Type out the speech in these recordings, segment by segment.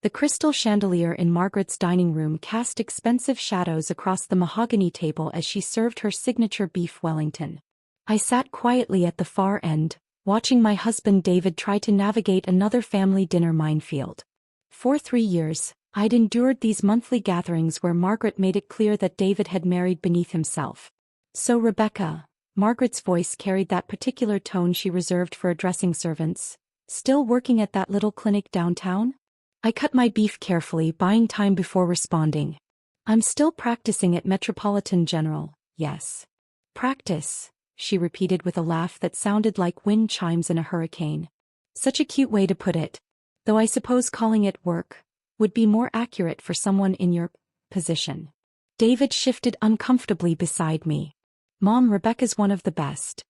The crystal chandelier in Margaret's dining room cast expensive shadows across the mahogany table as she served her signature beef Wellington. I sat quietly at the far end, watching my husband David try to navigate another family dinner minefield. For 3 years, I'd endured these monthly gatherings where Margaret made it clear that David had married beneath himself. "So Rebecca," Margaret's voice carried that particular tone she reserved for addressing servants, "still working at that little clinic downtown?" I cut my beef carefully, buying time before responding. "I'm still practicing at Metropolitan General, yes." "Practice," she repeated with a laugh that sounded like wind chimes in a hurricane. Such a cute way to put it. Though I suppose calling it work would be more accurate for someone in your position. David shifted uncomfortably beside me. "Mom, Rebecca's one of the best."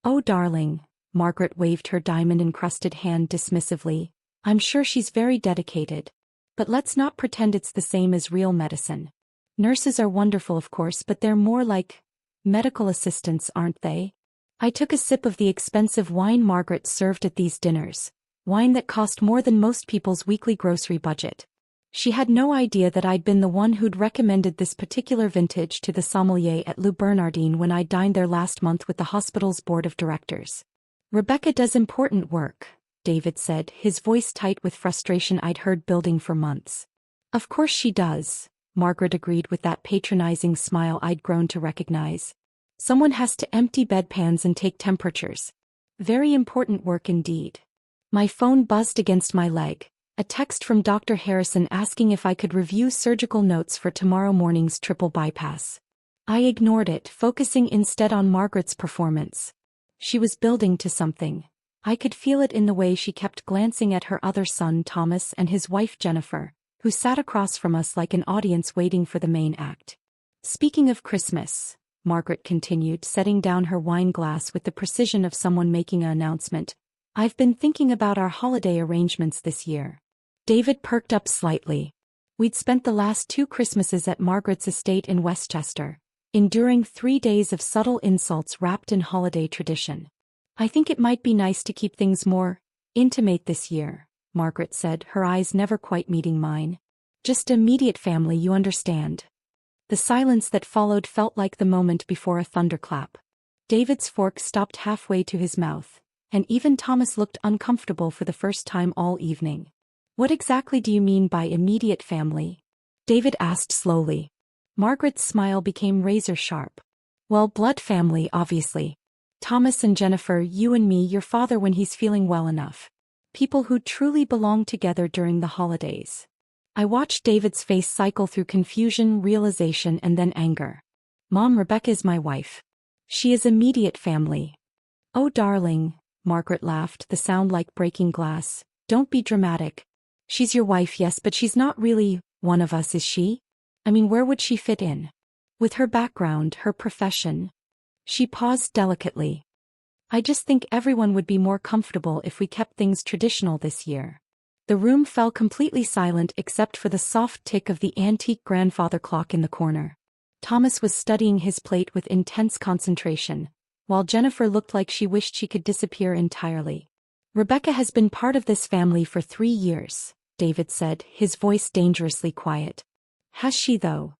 "Oh darling," Margaret waved her diamond-encrusted hand dismissively. "I'm sure she's very dedicated. But let's not pretend it's the same as real medicine. Nurses are wonderful of course, but they're more like medical assistants, aren't they?" I took a sip of the expensive wine Margaret served at these dinners, wine that cost more than most people's weekly grocery budget. She had no idea that I'd been the one who'd recommended this particular vintage to the sommelier at Le Bernardin when I dined there last month with the hospital's board of directors. "Rebecca does important work," David said, his voice tight with frustration I'd heard building for months. "Of course she does," Margaret agreed with that patronizing smile I'd grown to recognize. "Someone has to empty bedpans and take temperatures. Very important work indeed." My phone buzzed against my leg, a text from Dr. Harrison asking if I could review surgical notes for tomorrow morning's triple bypass. I ignored it, focusing instead on Margaret's performance. She was building to something. I could feel it in the way she kept glancing at her other son Thomas and his wife Jennifer, who sat across from us like an audience waiting for the main act. "Speaking of Christmas," Margaret continued, setting down her wine glass with the precision of someone making an announcement, "I've been thinking about our holiday arrangements this year." David perked up slightly. We'd spent the last 2 Christmases at Margaret's estate in Westchester, enduring 3 days of subtle insults wrapped in holiday tradition. "I think it might be nice to keep things more intimate this year," Margaret said, her eyes never quite meeting mine. "Just immediate family, you understand." The silence that followed felt like the moment before a thunderclap. David's fork stopped halfway to his mouth, and even Thomas looked uncomfortable for the first time all evening. "What exactly do you mean by immediate family?" David asked slowly. Margaret's smile became razor-sharp. "Well, blood family, obviously. Thomas and Jennifer, you and me, your father when he's feeling well enough. People who truly belong together during the holidays." I watched David's face cycle through confusion, realization, and then anger. "Mom, Rebecca is my wife. She is immediate family." "Oh darling," Margaret laughed, the sound like breaking glass. "Don't be dramatic. She's your wife, yes, but she's not really one of us, is she? I mean, where would she fit in? With her background, her profession?" She paused delicately. "I just think everyone would be more comfortable if we kept things traditional this year." The room fell completely silent except for the soft tick of the antique grandfather clock in the corner. Thomas was studying his plate with intense concentration, while Jennifer looked like she wished she could disappear entirely. "Rebecca has been part of this family for 3 years," David said, his voice dangerously quiet. "Has she though?"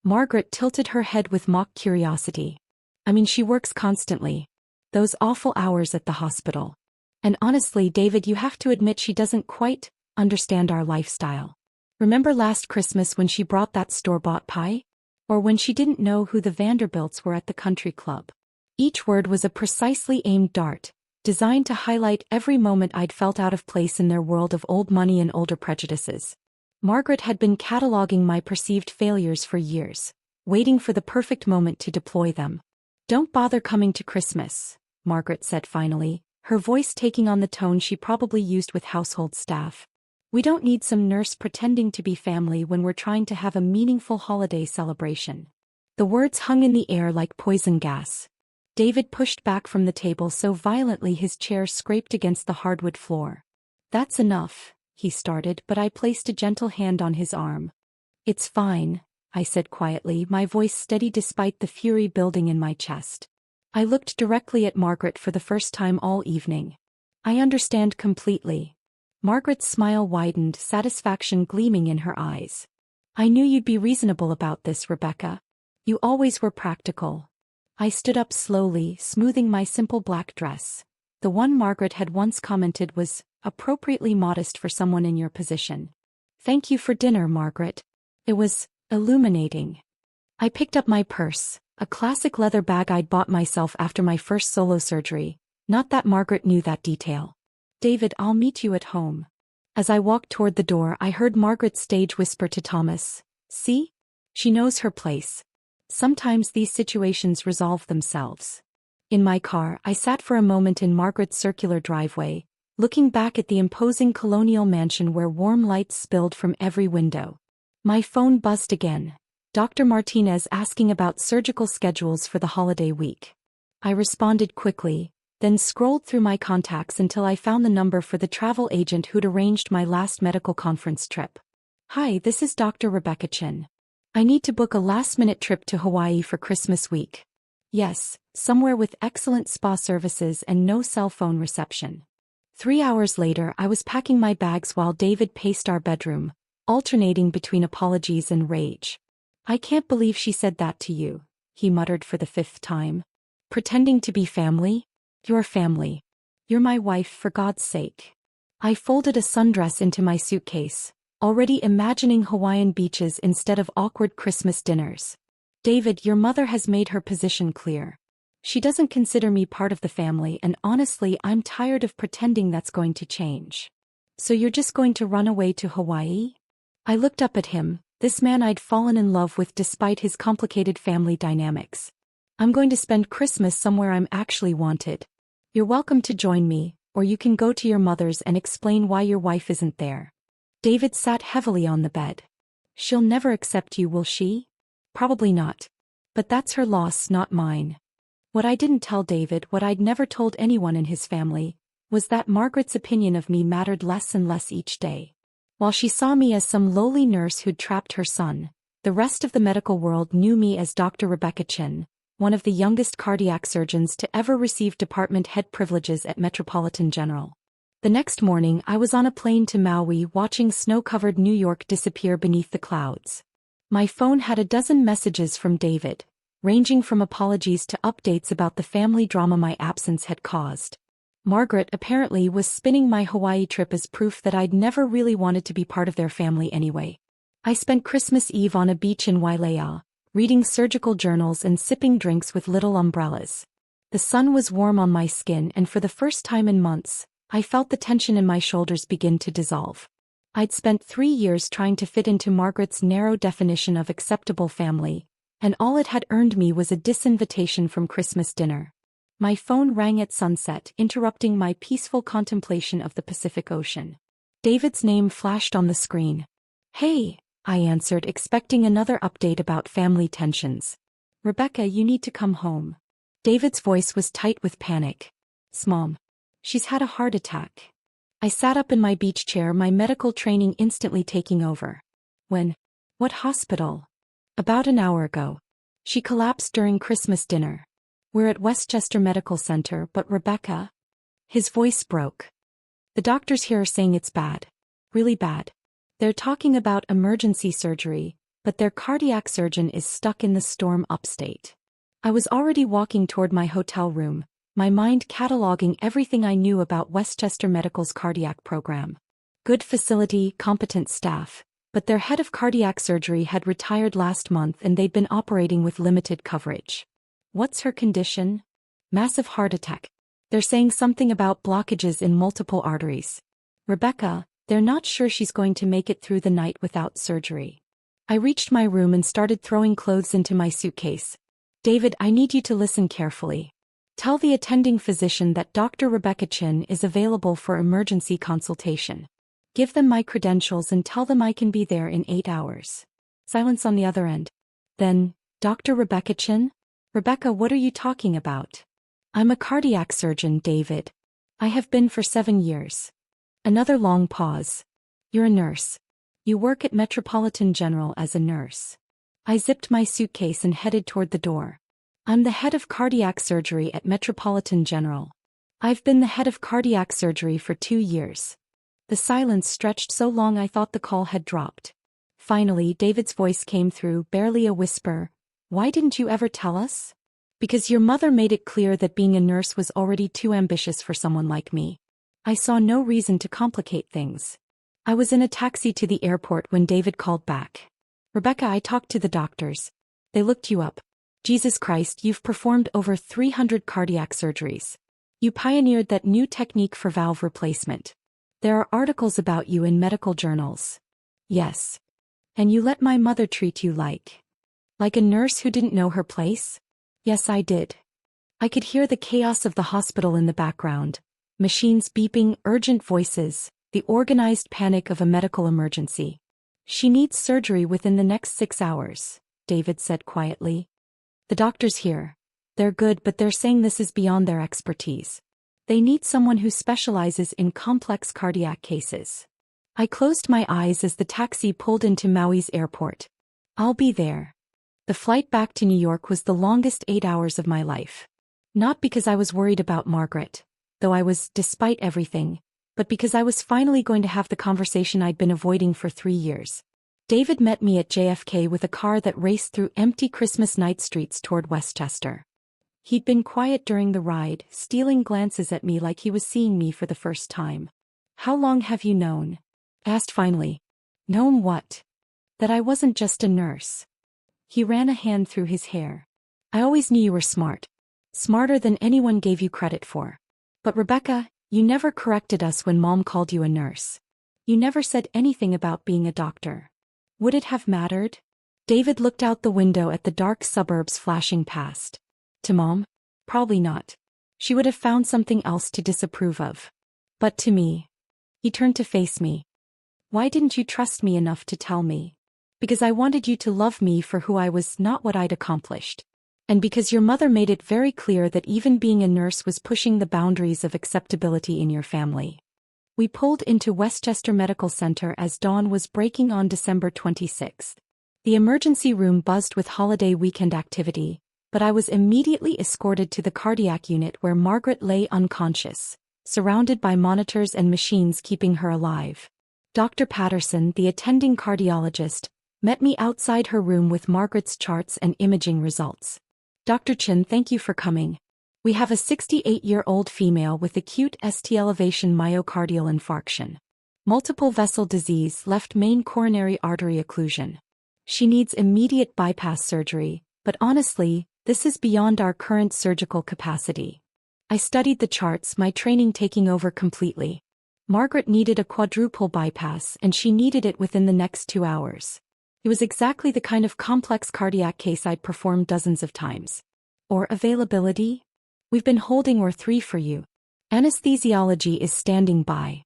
Margaret tilted her head with mock curiosity. "I mean, she works constantly. Those awful hours at the hospital. And honestly, David, you have to admit she doesn't quite understand our lifestyle. Remember last Christmas when she brought that store-bought pie? Or when she didn't know who the Vanderbilts were at the country club?" Each word was a precisely aimed dart, designed to highlight every moment I'd felt out of place in their world of old money and older prejudices. Margaret had been cataloging my perceived failures for years, waiting for the perfect moment to deploy them. "Don't bother coming to Christmas," Margaret said finally, her voice taking on the tone she probably used with household staff. "We don't need some nurse pretending to be family when we're trying to have a meaningful holiday celebration." The words hung in the air like poison gas. David pushed back from the table so violently his chair scraped against the hardwood floor. "That's enough," he started, but I placed a gentle hand on his arm. "It's fine," I said quietly, my voice steady despite the fury building in my chest. I looked directly at Margaret for the first time all evening. "I understand completely. Margaret's smile widened, satisfaction gleaming in her eyes. I knew you'd be reasonable about this, Rebecca. You always were practical. I stood up slowly, smoothing my simple black dress. The one Margaret had once commented was appropriately modest for someone in your position. Thank you for dinner, Margaret. It was illuminating. I picked up my purse, a classic leather bag I'd bought myself after my first solo surgery. Not that Margaret knew that detail. David, I'll meet you at home. As I walked toward the door, I heard Margaret stage whisper to Thomas, see? She knows her place. Sometimes these situations resolve themselves. In my car, I sat for a moment in Margaret's circular driveway, looking back at the imposing colonial mansion where warm lights spilled from every window. My phone buzzed again. Dr. Martinez asking about surgical schedules for the holiday week. I responded quickly, then scrolled through my contacts until I found the number for the travel agent who'd arranged my last medical conference trip. Hi, this is Dr. Rebecca Chin. I need to book a last-minute trip to Hawaii for Christmas week. Yes, somewhere with excellent spa services and no cell phone reception. 3 hours later, I was packing my bags while David paced our bedroom, alternating between apologies and rage. I can't believe she said that to you, he muttered for the 5th time. Pretending to be family? You're family. You're my wife, for God's sake. I folded a sundress into my suitcase, already imagining Hawaiian beaches instead of awkward Christmas dinners. David, your mother has made her position clear. She doesn't consider me part of the family, and honestly, I'm tired of pretending that's going to change. So you're just going to run away to Hawaii? I looked up at him, this man I'd fallen in love with despite his complicated family dynamics. I'm going to spend Christmas somewhere I'm actually wanted. You're welcome to join me, or you can go to your mother's and explain why your wife isn't there. David sat heavily on the bed. She'll never accept you, will she? Probably not. But that's her loss, not mine. What I didn't tell David, what I'd never told anyone in his family, was that Margaret's opinion of me mattered less and less each day. While she saw me as some lowly nurse who'd trapped her son, the rest of the medical world knew me as Dr. Rebecca Chin, one of the youngest cardiac surgeons to ever receive department head privileges at Metropolitan General. The next morning, I was on a plane to Maui watching snow-covered New York disappear beneath the clouds. My phone had a dozen messages from David, ranging from apologies to updates about the family drama my absence had caused. Margaret apparently was spinning my Hawaii trip as proof that I'd never really wanted to be part of their family anyway. I spent Christmas Eve on a beach in Wailea, reading surgical journals and sipping drinks with little umbrellas. The sun was warm on my skin, and for the first time in months, I felt the tension in my shoulders begin to dissolve. I'd spent 3 years trying to fit into Margaret's narrow definition of acceptable family, and all it had earned me was a disinvitation from Christmas dinner. My phone rang at sunset, interrupting my peaceful contemplation of the Pacific Ocean. David's name flashed on the screen. Hey, I answered, expecting another update about family tensions. Rebecca, you need to come home. David's voice was tight with panic. Mom. She's had a heart attack. I sat up in my beach chair, my medical training instantly taking over. When? What hospital? About an hour ago. She collapsed during Christmas dinner. We're at Westchester Medical Center, but Rebecca? His voice broke. The doctors here are saying it's bad. Really bad. They're talking about emergency surgery, but their cardiac surgeon is stuck in the storm upstate. I was already walking toward my hotel room, my mind cataloging everything I knew about Westchester Medical's cardiac program. Good facility, competent staff, but their head of cardiac surgery had retired last month and they'd been operating with limited coverage. What's her condition? Massive heart attack. They're saying something about blockages in multiple arteries. Rebecca, they're not sure she's going to make it through the night without surgery. I reached my room and started throwing clothes into my suitcase. David, I need you to listen carefully. Tell the attending physician that Dr. Rebecca Chin is available for emergency consultation. Give them my credentials and tell them I can be there in 8 hours. Silence on the other end. Then, Dr. Rebecca Chin? Rebecca, what are you talking about? I'm a cardiac surgeon, David. I have been for 7 years. Another long pause. You're a nurse. You work at Metropolitan General as a nurse. I zipped my suitcase and headed toward the door. I'm the head of cardiac surgery at Metropolitan General. I've been the head of cardiac surgery for 2 years. The silence stretched so long I thought the call had dropped. Finally, David's voice came through, barely a whisper. "Why didn't you ever tell us?" "Because your mother made it clear that being a nurse was already too ambitious for someone like me." I saw no reason to complicate things. I was in a taxi to the airport when David called back. "Rebecca, I talked to the doctors. They looked you up. Jesus Christ, you've performed over 300 cardiac surgeries. You pioneered that new technique for valve replacement. There are articles about you in medical journals." "Yes. And you let my mother treat you like a nurse who didn't know her place?" "Yes, I did." I could hear the chaos of the hospital in the background. Machines beeping, urgent voices, the organized panic of a medical emergency. "She needs surgery within the next 6 hours, David said quietly. "The doctors here. They're good, but they're saying this is beyond their expertise. They need someone who specializes in complex cardiac cases." I closed my eyes as the taxi pulled into Maui's airport. "I'll be there." The flight back to New York was the longest 8 hours of my life. Not because I was worried about Margaret, though I was, despite everything, but because I was finally going to have the conversation I'd been avoiding for 3 years. David met me at JFK with a car that raced through empty Christmas night streets toward Westchester. He'd been quiet during the ride, stealing glances at me like he was seeing me for the first time. "How long have you known?" asked finally. "Known what?" "That I wasn't just a nurse." He ran a hand through his hair. "I always knew you were smart. Smarter than anyone gave you credit for. But Rebecca, you never corrected us when Mom called you a nurse. You never said anything about being a doctor. Would it have mattered?" David looked out the window at the dark suburbs flashing past. "To Mom? Probably not. She would have found something else to disapprove of. But to me." He turned to face me. "Why didn't you trust me enough to tell me?" "Because I wanted you to love me for who I was, not what I'd accomplished. And because your mother made it very clear that even being a nurse was pushing the boundaries of acceptability in your family." We pulled into Westchester Medical Center as dawn was breaking on December 26th. The emergency room buzzed with holiday weekend activity, but I was immediately escorted to the cardiac unit where Margaret lay unconscious, surrounded by monitors and machines keeping her alive. Dr. Patterson, the attending cardiologist, met me outside her room with Margaret's charts and imaging results. "Dr. Chin, thank you for coming. We have a 68-year-old female with acute ST elevation myocardial infarction. Multiple vessel disease, left main coronary artery occlusion. She needs immediate bypass surgery, but honestly, this is beyond our current surgical capacity." I studied the charts, my training taking over completely. Margaret needed a quadruple bypass and she needed it within the next 2 hours. It was exactly the kind of complex cardiac case I'd performed dozens of times. "Or availability? We've been holding OR3 for you. Anesthesiology is standing by."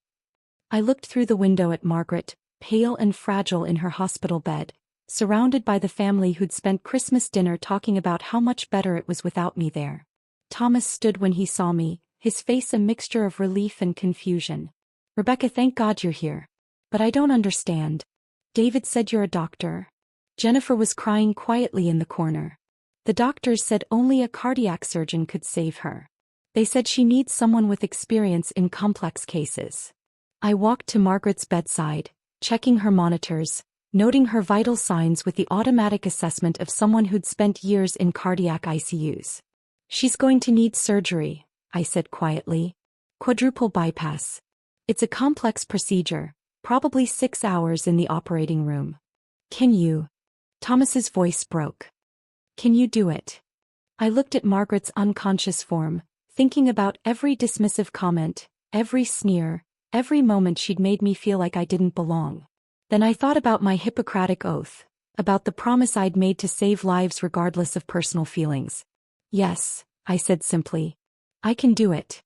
I looked through the window at Margaret, pale and fragile in her hospital bed, surrounded by the family who'd spent Christmas dinner talking about how much better it was without me there. Thomas stood when he saw me, his face a mixture of relief and confusion. "Rebecca, thank God you're here. But I don't understand. David said you're a doctor." Jennifer was crying quietly in the corner. "The doctors said only a cardiac surgeon could save her. They said she needs someone with experience in complex cases." I walked to Margaret's bedside, checking her monitors, noting her vital signs with the automatic assessment of someone who'd spent years in cardiac ICUs. "She's going to need surgery," I said quietly. "Quadruple bypass. It's a complex procedure, probably 6 hours in the operating room." "Can you?" Thomas's voice broke. "Can you do it?" I looked at Margaret's unconscious form, thinking about every dismissive comment, every sneer, every moment she'd made me feel like I didn't belong. Then I thought about my Hippocratic oath, about the promise I'd made to save lives regardless of personal feelings. "Yes," I said simply. "I can do it."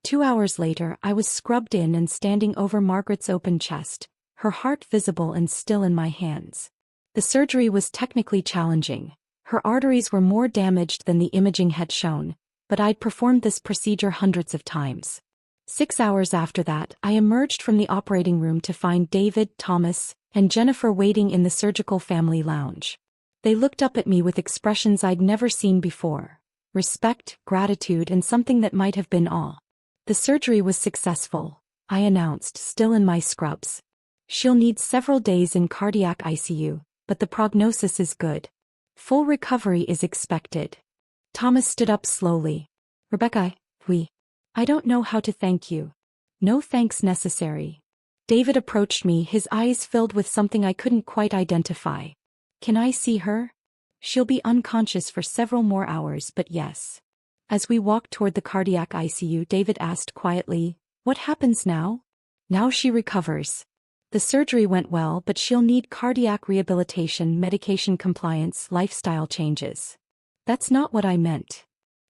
2 hours later, I was scrubbed in and standing over Margaret's open chest, her heart visible and still in my hands. The surgery was technically challenging. Her arteries were more damaged than the imaging had shown, but I'd performed this procedure hundreds of times. 6 hours after that, I emerged from the operating room to find David, Thomas, and Jennifer waiting in the surgical family lounge. They looked up at me with expressions I'd never seen before: respect, gratitude, and something that might have been awe. The surgery was successful. I announced, still in my scrubs. She'll need several days in cardiac ICU, but the prognosis is good. Full recovery is expected. Thomas stood up slowly. Rebecca, I don't know how to thank you. No thanks necessary. David approached me, his eyes filled with something I couldn't quite identify. Can I see her? She'll be unconscious for several more hours, but yes. As we walked toward the cardiac ICU, David asked quietly, what happens now? Now she recovers. The surgery went well, but she'll need cardiac rehabilitation, medication compliance, lifestyle changes. That's not what I meant.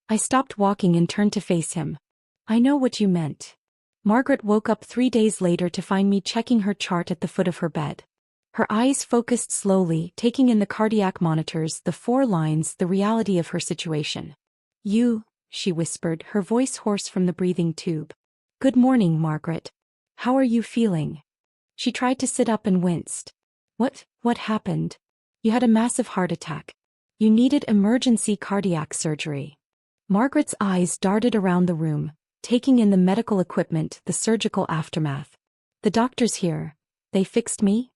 I stopped walking and turned to face him. I know what you meant. Margaret woke up 3 days later to find me checking her chart at the foot of her bed. Her eyes focused slowly, taking in the cardiac monitors, the 4 lines, the reality of her situation. You, she whispered, her voice hoarse from the breathing tube. Good morning, Margaret. How are you feeling? She tried to sit up and winced. What happened? You had a massive heart attack. You needed emergency cardiac surgery. Margaret's eyes darted around the room, taking in the medical equipment, the surgical aftermath. The doctor's here. They fixed me?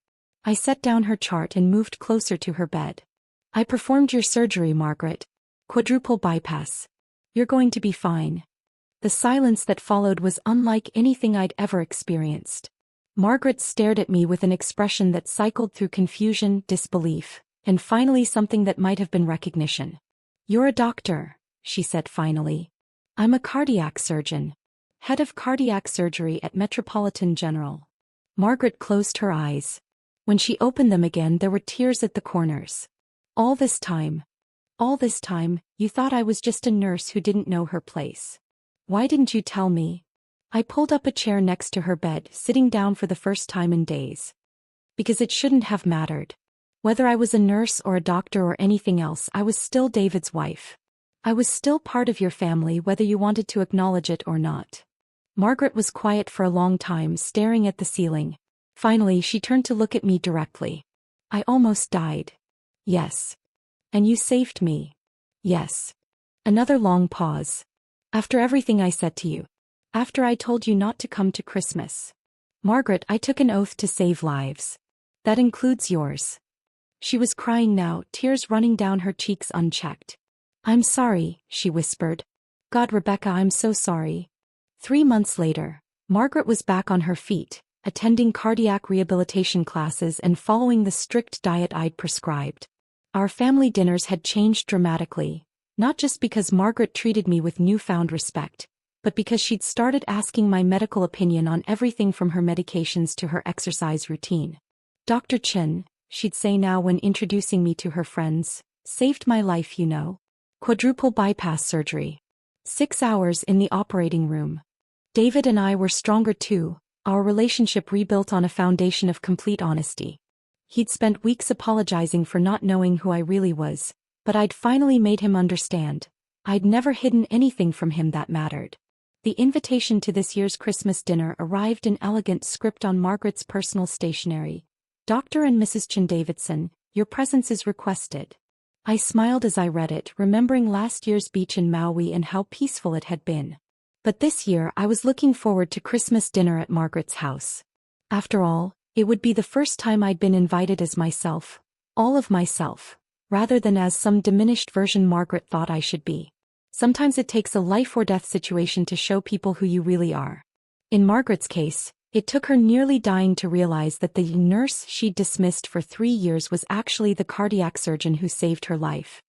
I set down her chart and moved closer to her bed. I performed your surgery, Margaret. Quadruple bypass. You're going to be fine. The silence that followed was unlike anything I'd ever experienced. Margaret stared at me with an expression that cycled through confusion, disbelief, and finally something that might have been recognition. You're a doctor, she said finally. I'm a cardiac surgeon. Head of cardiac surgery at Metropolitan General. Margaret closed her eyes. When she opened them again, there were tears at the corners. All this time, you thought I was just a nurse who didn't know her place. Why didn't you tell me? I pulled up a chair next to her bed, sitting down for the first time in days. Because it shouldn't have mattered. Whether I was a nurse or a doctor or anything else, I was still David's wife. I was still part of your family, whether you wanted to acknowledge it or not. Margaret was quiet for a long time, staring at the ceiling. Finally, she turned to look at me directly. I almost died. Yes. And you saved me. Yes. Another long pause. After everything I said to you. After I told you not to come to Christmas. Margaret, I took an oath to save lives. That includes yours. She was crying now, tears running down her cheeks unchecked. I'm sorry, she whispered. God, Rebecca, I'm so sorry. 3 months later, Margaret was back on her feet, attending cardiac rehabilitation classes and following the strict diet I'd prescribed. Our family dinners had changed dramatically, not just because Margaret treated me with newfound respect, but because she'd started asking my medical opinion on everything from her medications to her exercise routine. Dr. Chin, she'd say now when introducing me to her friends, saved my life, you know. Quadruple bypass surgery. 6 hours in the operating room. David and I were stronger too, our relationship rebuilt on a foundation of complete honesty. He'd spent weeks apologizing for not knowing who I really was, but I'd finally made him understand. I'd never hidden anything from him that mattered. The invitation to this year's Christmas dinner arrived in elegant script on Margaret's personal stationery. Dr. and Mrs. Chin, your presence is requested. I smiled as I read it, remembering last year's beach in Maui and how peaceful it had been. But this year I was looking forward to Christmas dinner at Margaret's house. After all, it would be the first time I'd been invited as myself, all of myself, rather than as some diminished version Margaret thought I should be. Sometimes it takes a life-or-death situation to show people who you really are. In Margaret's case, it took her nearly dying to realize that the nurse she'd dismissed for 3 years was actually the cardiac surgeon who saved her life.